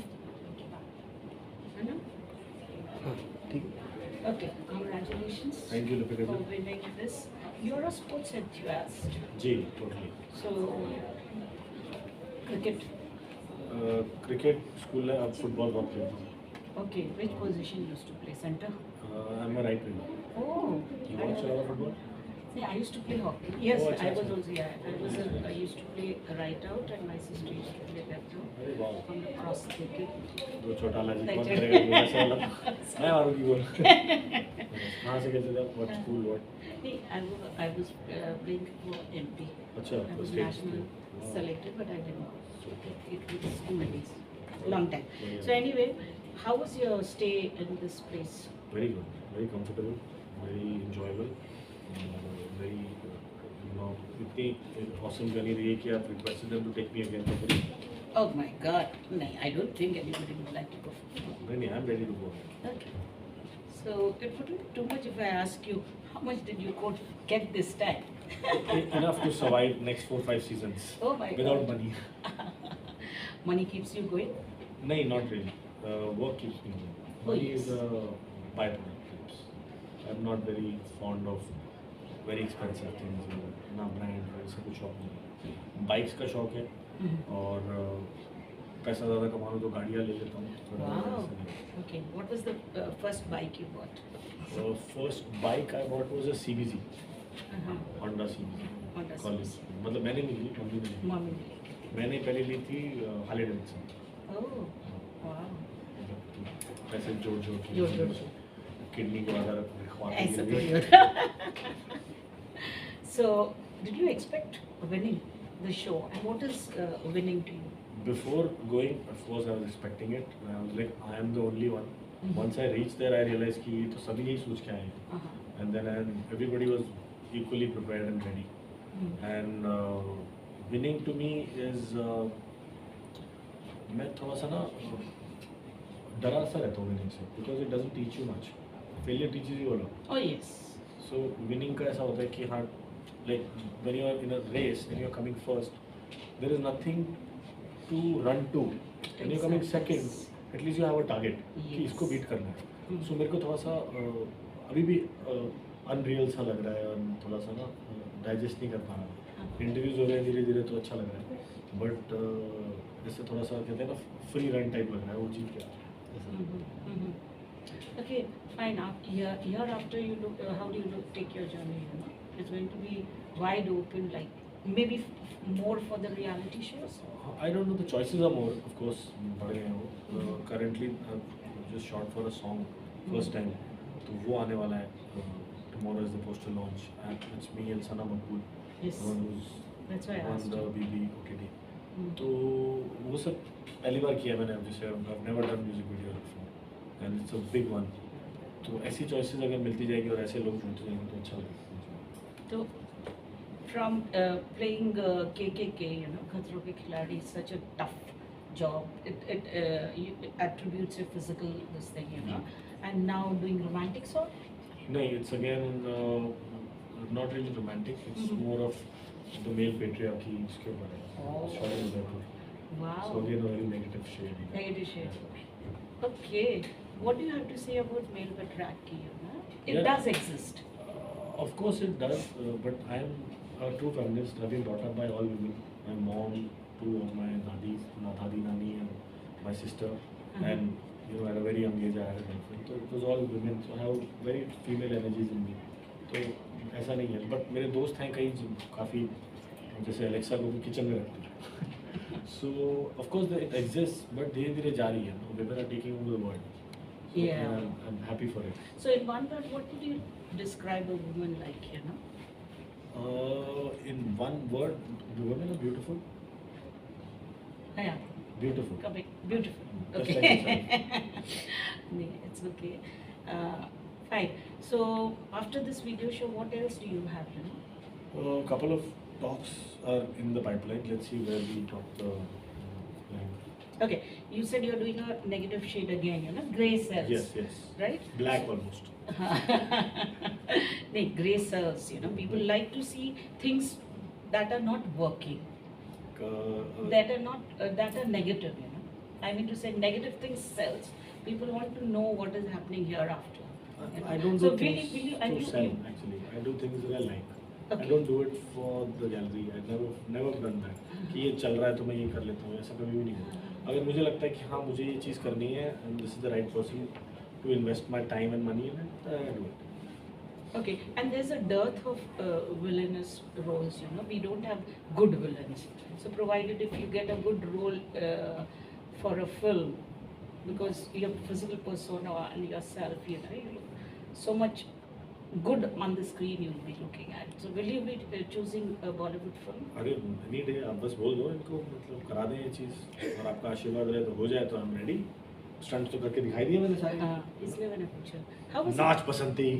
to. है ना? ठीक है Okay, congratulations thank you Lipika for जी winning this. You're a sports enthusiast, जी totally so cricket. Cricket school है अब फुटबॉल बहुत खेलता Okay, which position you used to play? Center? हूँ I am right winger Oh, you I want was- football yeah, I used to play hockey. Yes, Oh, अच्छा, I was अच्छा. also, yeah, I used to play right out and my sister used to play left out. अरे वाह From the cross taking. दो छोटा लाजी Like कौन that. करेगा गोला से वाला मैं मारूं की गोल कहाँ से खेलते थे what school what Nee, I was playing for MP. अच्छा I was state national wow. selected, but I didn't go. Okay. It was school days, long time. Yeah. So anyway, how was your stay in this place? Very good, very comfortable, very enjoyable, very you know इतनी awesome journey रही है कि आप requested them to take me again for free. Oh my God! No, I don't think anybody would like to go. नहीं I'm ready to go. Okay. So it wouldn't be too much if I ask you how much did you get this time? Enough to survive next 4-5 seasons Oh my without God. money. Money keeps you going. No, not really. Work keeps me going. Oh, Money yes. is a byproduct. I'm not very fond of very expensive things. ना brand ऐसा कुछ शौक नहीं. Bikes का शौक है और पैसा ज़्यादा कमाना तो गाड़ियाँ ले लेता हूँ. Wow. Okay. What was the first bike you bought? First bike I bought was a CBZ, Uh-huh. Honda CBZ. Honda College. CBZ. मतलब मैंने नहीं ली, मम्मी ने ली. Mommy did. मैंने पहले ली थी हार्ले डेविडसन. Oh. Wow. पैसे जोड़ जोड़ के जोड़ के. किडनी को आधार ऐसा थोड़ी होता. So, did you expect winning the show? And what is winning to you? Before going, of course, I was expecting it. I was like, I am the only one. Mhm. Once I reached there, I realized कि ये तो सभी यही सोच के आए हैं. Uh-huh. And then everybody was equally prepared and ready. Mm. And winning to me is मैं थोड़ा सा ना डरा सा रहता हूँ winning से because it doesn't teach you much. Failure teaches you a lot. Oh yes. So winning का ऐसा होता है कि हाँ, like when you are in a race, when you are coming first, there is nothing to run to. When you are coming Exactly. second, at least you have a target कि Yes. इसको beat करना है. Hmm. So मेरे को थोड़ा सा अभी भी अनरियल सा लग रहा है और थोड़ा सा ना डाइजेस्ट नहीं कर पा रहा. इंटरव्यूज हो रहे हैं धीरे धीरे तो अच्छा लग रहा है बट जैसे थोड़ा सा कहते हैं ना फ्री रन टाइप लग रहा है वो जीत गया. Okay, fine. Year after you look, how do you take your journey? You know, it's going to be wide open, like maybe more for the reality shows. I don't know, the choices are more, of course, बढ़ गए हैं वो. Currently, just shot for a song, first time. तो वो आने वाला है. Tomorrow is the poster launch. And it's me and Sana Makbul, Yes, who's that's why I on asked the you. BB OTT. Mm. तो वो सब पहली बार किया मैंने. जैसे I've never done music video before, and it's a big one. तो ऐसी choices अगर मिलती जाएगी और ऐसे लोग जुड़ते जाएंगे तो अच्छा लगेगा. So, from playing KKK, you know, Khatro Ke Khiladi is such a tough job. It attributes your physical this thing, you know, and now doing romantic song. No, it's again not really romantic. It's Mhm. more of the male patriarchy इसके ऊपर है. Oh. Shot in Udaipur. Wow. So again a very negative shade. Negative shade. Okay. What do you have to say about male patriarchy? You know? It Yeah. does exist. Of course it does, but I am a true feminist. I've been brought up by all women. My mom, two of my dadis, Dadi, Nani, and my sister. And you know, at a very young age, I had a girlfriend. So it was all women. So I have very female energies in me. तो ऐसा नहीं है. But मेरे दोस्त हैं कई जो काफ़ी जैसे एलेक्सा को भी किचन में रखते हैं. So of course it exists, but धीरे धीरे जा रही है. Women are taking over the world. So, Yeah. and I'm happy for it. So in one word, what would you describe a woman like? You know. In one word, the women are beautiful. Yeah. Beautiful. Correct. Beautiful. Just Okay. like Nee, it's okay. Fine. So after this video show, what else do you have? You know? A couple of talks are in the pipeline. Let's see where we talk the line. Okay. You said you're doing a negative shade again. You know, gray cells. Yes, yes. Right. Black almost. Nee, gray cells. You know, people like to see things that are not working, that are not that are negative. You know. I mean to say negative things sells. People want to know what is happening hereafter. I don't So do will things you, and to sell actually. I do things that I like. I Okay. don't do it for the gallery. I never done that. कि ये चल रहा है तो मैं ये कर लेता हूँ, ऐसा कभी भी नहीं हुआ. अगर मुझे लगता है कि हाँ मुझे ये चीज़ करनी है and this is the right person to invest my time and money in it, I do it. Okay, and there's a dearth of villainous roles, you know. We don't have good villains. So, provided if you get a good role for a film, because your physical persona and yourself, you know, you look so much good on the screen you'll be looking at. So, will you be choosing a Bollywood film? अरे any day आप बस बोल दो इनको, मतलब करा दें ये चीज़, और आपका आशीर्वाद रहे तो हो जाए तो I'm ready. स्टंट तो करके दिखाई दिए मैंने सारे. इसलिए मैंने पूछा. How was नाच पसंद थी.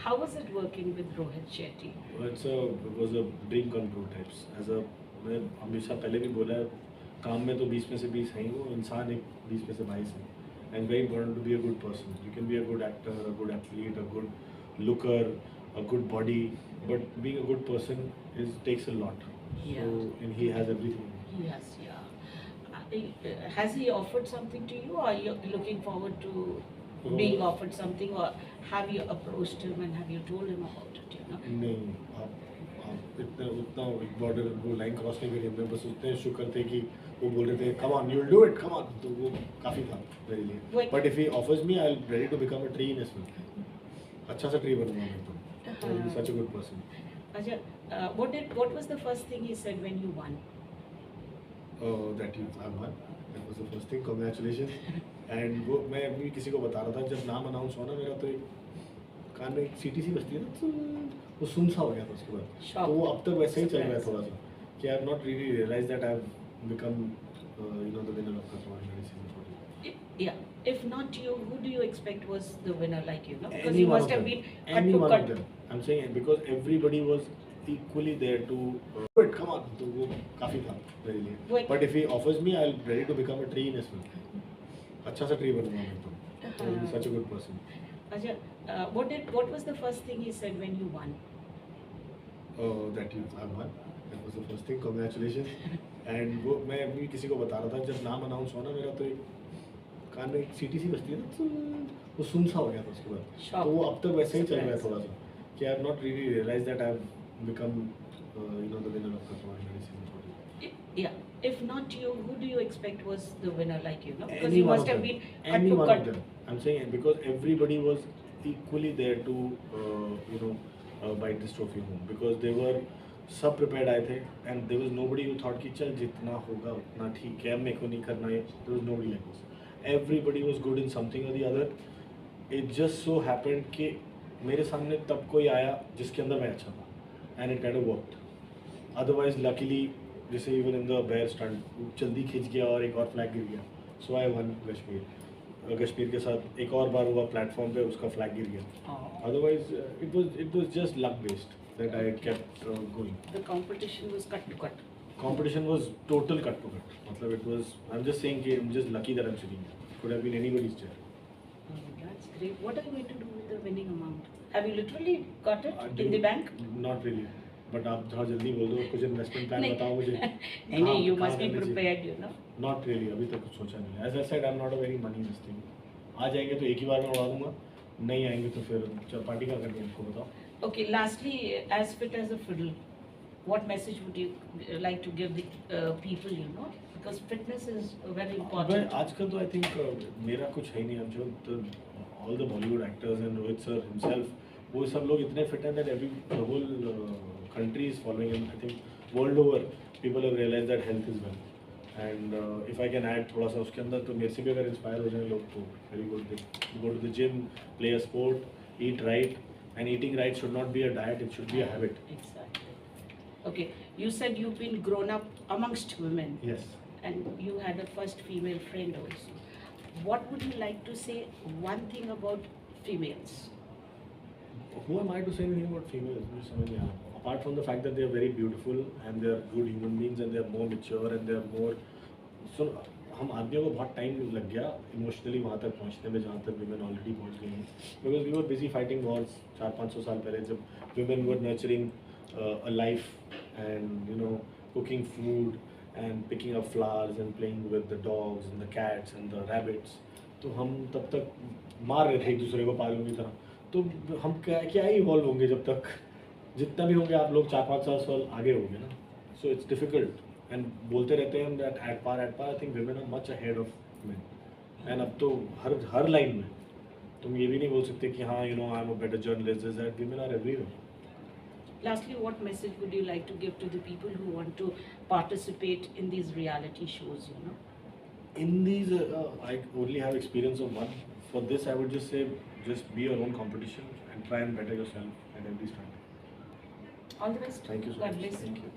How was it working with Rohit Shetty? It was a dream come true types. मैं हमेशा पहले भी बोला है, काम में तो 20 में से 20 है ही, वो इंसान एक 20 में से 22 है. And very important to be a good person. You can be a good actor, a good athlete, a good looker, a good body, but being a good person takes a lot. Yeah. So, and he has everything. Yes, yeah. Has he offered something to you, or are you looking forward to being offered something, or have you approached him and have you told him about it? You know. नहीं, आप इतना उतना border वो line cross नहीं करी हमने, बस उतने शुक्र थे कि वो बोल रहे थे come on you will do it, come on, तो वो काफ़ी था मेरे लिए. Wait. But if he offers me I am ready to become a tree in his film. अच्छा सा ट्री बनूंगा मैं तो. Such a good person. Aja, what was the first thing he said when you won? That you I one, that was the first thing, congratulation. And वो मैं अभी किसी को बता रहा था, जब नाम अनाउंस हुआ ना मेरा, तो एक कान में एक सीटी सी बजती है ना, तो वो सुन सा हो गया था उसके बाद. Shock. तो वो अब तक वैसे ही चल रहा है Surprise. थोड़ा सा, कि I have not really realise that I have become you know the winner of customer season 14. Yeah. If not you, who do you expect was the winner, like you know? Because Any you one must of have them. been cut Any to one of cut. them. I'm saying because everybody was equally there to do it. Come on, तो वो काफी था मेरे लिए. Wait. But if he offers me, I'll ready to become a tree in his film. अच्छा सा tree बनूंगा मैं तो. Such a good person. Aja, what was the first thing he said when you won? That you I won. That was the first thing. Congratulations. And वो मैं अभी किसी को बता रहा था, जब नाम अनाउंस हुआ ना मेरा, तो एक कान में एक सीटी सी बजती है ना, तो वो सुन सा हो गया था उसके बाद. Shock. तो वो अब तक वैसे ही चल रहा है Surprise. थोड़ा सा, कि I have not really realise that I have become you know the winner of customer season 14. Yeah. If not you, who do you expect was the winner, like you know? Because Any you one must of have them. been cut Any to one cut. of them. I'm saying because everybody was equally there to you know bite this trophy home, because they were सब prepared आए थे, and there was nobody who thought कि चल जितना होगा उतना ठीक है, मेरे को नहीं करना है. There was nobody like this. Everybody was good in something or the other. It just so happened कि मेरे सामने तब कोई आया जिसके अंदर मैं अच्छा था, and it kind of worked. Otherwise, luckily, जैसे even in the bear stunt, जल्दी खिंच गया और एक और फ्लैग गिर गया. So I won Kashmir. Kashmir के साथ एक और बार हुआ प्लेटफॉर्म पे, उसका फ्लैग गिर गया. Oh. Otherwise, it was just luck based that I kept going. The competition was cut to cut. Competition was total cut to cut. मतलब it was. I'm just saying कि I'm just lucky that I'm sitting here. Could have been anybody's chair. Oh, that's great. What are you going to do with the winning amount? Have you literally got it I in do- the bank? Not really. But आप थोड़ा जल्दी बोल दो, कुछ investment plan नहीं. बताओ मुझे. नहीं, you must be करने चाहिए? prepared, you know. Not really. अभी तक कुछ सोचा नहीं. As I said, I'm not a very money investing. आ जाएंगे तो एक ही बार में उड़ा दूंगा. नहीं आएंगे तो फिर चल पार्टी का करनी है, आपको बताओ. Okay, lastly, as fit as a fiddle, what message would you like to give the people, you know? Because fitness is very But important. आजकल तो I think मेरा कुछ है ही नहीं. I'm sure all the Bollywood actors and Rohit sir himself, वो सब लोग इतने fit हैं that the whole country is following him. I think world over people have realized that health is wealth. And if I can add थोड़ा सा उसके अंदर, तो मेरे से भी अगर इंस्पायर हो जाए लोग तो very good. They go to the gym, play a sport, eat right, and eating right should not be a diet, it should be a habit. Exactly. Okay, you said you've been grown up amongst women, Yes. and you had a first female friend also. What would you like to say one thing about females? Who am I to say anything about females? मुझे समझ नहीं आ रहा. Apart from the fact that they are very beautiful and they are good human beings and they are more mature and they are more. So हम आदमियों को बहुत time लग गया इमोशनली वहाँ तक पहुँचने में जहाँ तक women already पहुँच गई हैं. Because we were busy fighting wars 400-500 साल पहले, जब women were nurturing a life and you know cooking food and picking up flowers and playing with the dogs and the cats and the rabbits. तो हम तब तक मार रहे थे एक दूसरे को पागलों की तरह. तो हम क्या क्या ही इवॉल्व होंगे जब तक जितना भी होंगे आप लोग 4-5 साल आगे होंगे ना. सो इट्स डिफिकल्ट एंड बोलते रहते हैं that at par I think women are much ahead of men. And अब तो हर लाइन में तुम ये भी नहीं बोल सकते कि हाँ I am a better journalist is that women are everywhere. Lastly, what message would you like to give to the people who want to participate in these reality shows, you know? In these, I only have experience of one. For this, I would just say, just be your own competition and try and better yourself at every start. All the best. Thank you so God much. bless. Thank you.